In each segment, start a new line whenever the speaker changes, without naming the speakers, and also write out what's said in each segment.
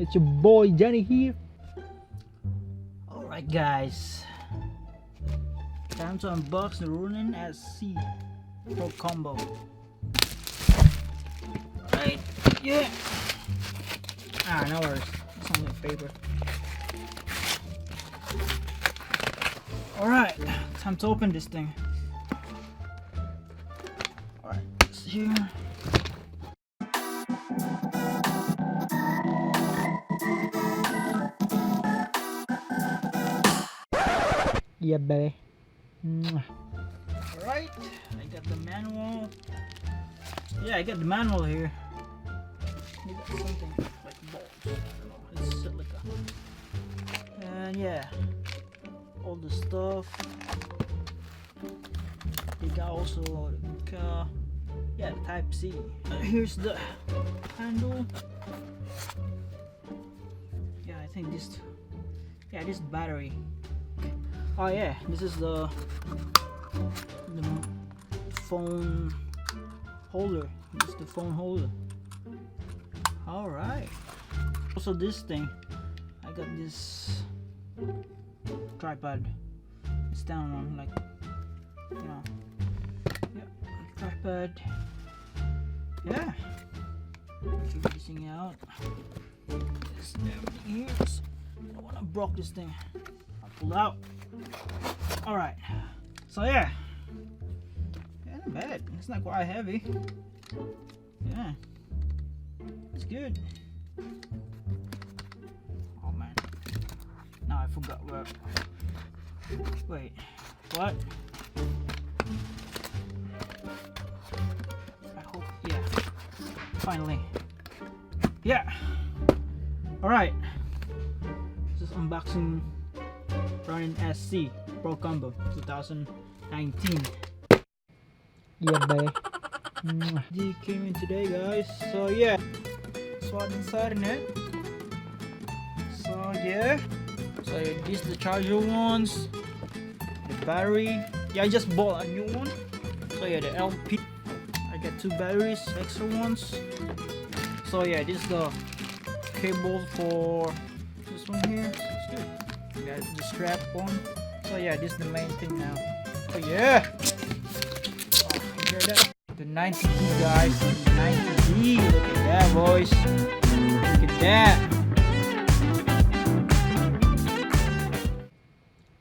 It's your boy Johnny here. Alright guys, time to unbox the Ronin-SC Pro Combo. Right, yeah. No worries, it's only paper. Alright, time to open this thing. Alright, it's here. Yeah, baby. Alright, I got the manual. Yeah, I got the manual here. You got something like balls. I don't know, it's silica. And yeah, all the stuff. You got also the Type C. Here's the handle. Yeah, I think this. Yeah, this battery. Oh yeah, this is the phone holder. This is the phone holder. Alright. Also this thing, I got this tripod. It's down on like, you know, yeah, tripod. Yeah. Figure this thing out. This everything here. I don't wanna break this thing. I'll pull out. Alright, so yeah, not bad. It's not quite heavy. Yeah, it's good. Oh man, now I forgot where. Wait, what? I hope, yeah, finally. Yeah, alright, this is unboxing Ronin-SC Pro Combo 2019. Yeah, babe. It came in today, guys. So yeah, that's what's inside in it. So yeah, these the charger ones, the battery. Yeah, I just bought a new one. So yeah, the LP. I got 2 batteries, extra ones. So yeah, this is the cable for this one here. So it's good. Got the strap on. So yeah, this is the main thing now. Oh yeah! Oh, you hear that? The 90D, guys. The 90D. Look at that, boys. Look at that.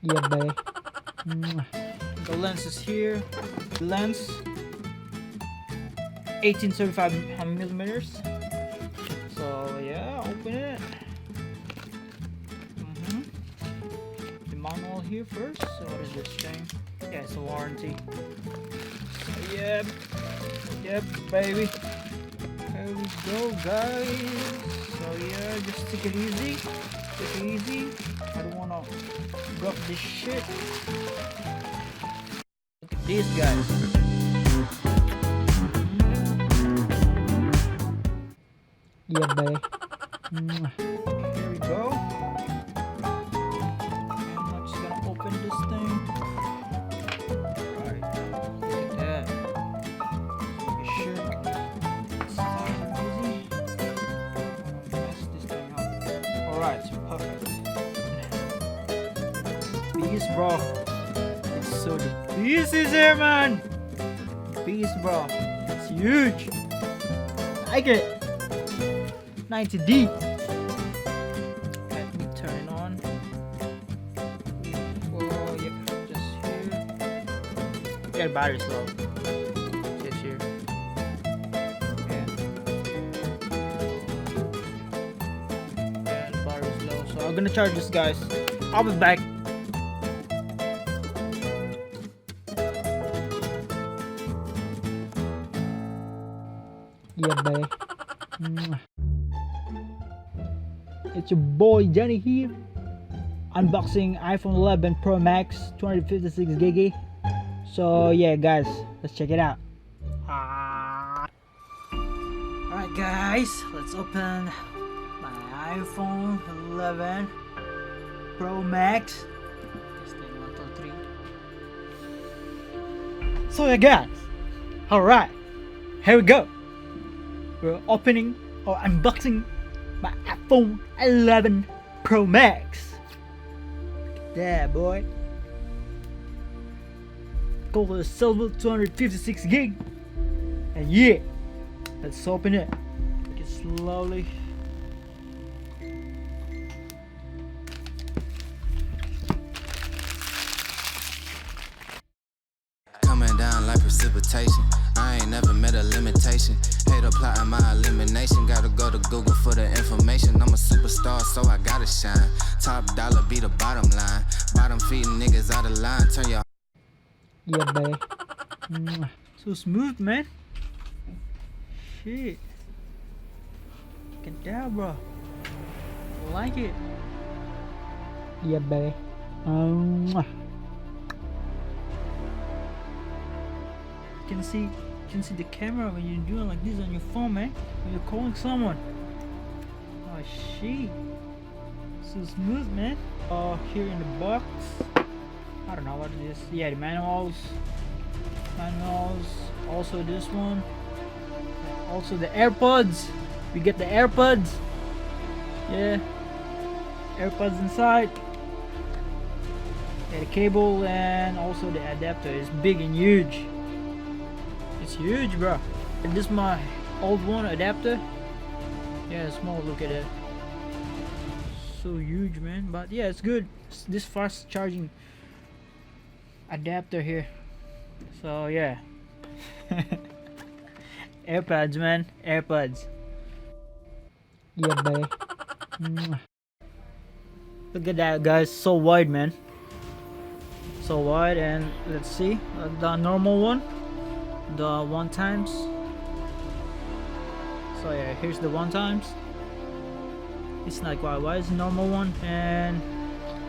Yeah, babe. The lens is here. The lens 1875 millimeters. So yeah, open it. Manual here first. So what is this thing? Yeah, it's a warranty. So, yep, baby. Here we go, guys. So yeah, just take it easy. Take it easy. I don't wanna drop this shit. Look at these guys. Yeah, babe. Here we go. Open this thing. Alright, look at that. Be sure it's easy. Mess this thing up. Alright, so perfect. Peace, bro. It's so the piece is here, man. Peace, bro. It's huge. I like it. 90D. Let me turn it on. Yeah, the battery's low. Just here. Yeah, the battery's low. So I'm gonna charge this, guys. I'll be back. Yeah, babe. It's your boy Johnny here. Unboxing iPhone 11 Pro Max 256GB. So yeah, guys, let's check it out. Alright guys, let's open my iPhone 11 Pro Max. This thing 1, 2, 3. So yeah, guys, alright, here we go. We're opening or unboxing my iPhone 11 Pro Max. Yeah, boy. Gold or silver, 256 gig. And yeah, let's open it. Take it slowly.
Coming down like precipitation. I ain't never met a limitation. Hate applying my elimination. Gotta go to Google for the information. I'm a superstar, so I gotta shine. Top dollar be the bottom line. Bottom feeding niggas out of line. Turn your
Yeah, baby. So smooth, man. Shit. Look at that, bro. I like it. Yeah, baby. You can see the camera when you're doing like this on your phone, man. When you're calling someone. Oh shit. So smooth, man. Here in the box, I don't know what it is. Yeah, the manuals. Also this one. Also the AirPods. We get the AirPods. Yeah. AirPods inside. Yeah, the cable and also the adapter is big and huge. It's huge, bro. And this is my old one adapter. Yeah, small. Look at it. So huge, man. But yeah, it's good. It's this fast charging adapter here. So yeah. AirPods, man. AirPods. Yeah, baby. Look at that, guys. So wide, man. So wide. And let's see the normal one. The 1 times. So yeah, here's the 1 times. It's not quite wide. It's the normal one. And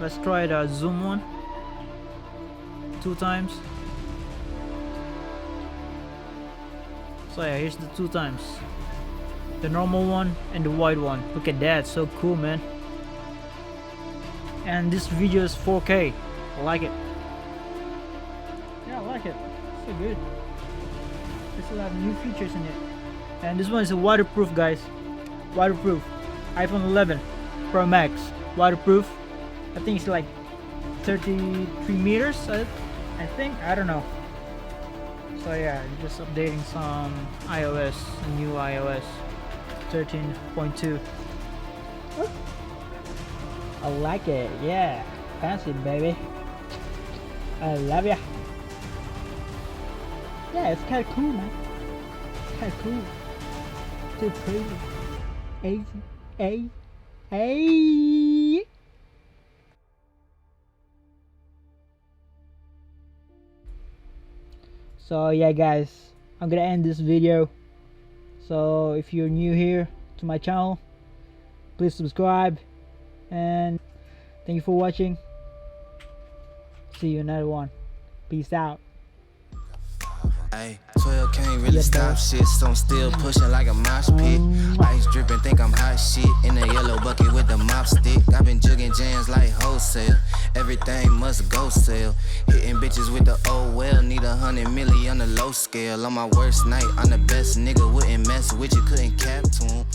let's try the zoom one. 2 times. So yeah, here's the 2 times. The normal one and the wide one. Look at that, so cool, man. And this video is 4K. I like it. Yeah, I like it. So good. There's a lot of new features in it. And this one is a waterproof, guys. Waterproof. iPhone 11 Pro Max. Waterproof. I think it's like 33 meters. I think. I don't know. So yeah, just updating some iOS, new iOS 13.2. I like it. Yeah, fancy, baby. I love ya. Yeah, it's kind of cool, man. It's kind of cool. Too pretty. Hey. So yeah, guys, I'm gonna end this video. So if you're new here to my channel, please subscribe, and thank you for watching. See you in another one. Peace out.
Ay, 12 can't really stop shit, so I'm still pushing like a mosh pit. Ice dripping, think I'm hot shit. In a yellow bucket with the mop stick. I've been jugging jams like wholesale. Everything must go sell. Hitting bitches with the oh well. Need 100 million on the low scale. On my worst night, I'm the best nigga. Wouldn't mess with you, couldn't cap to him.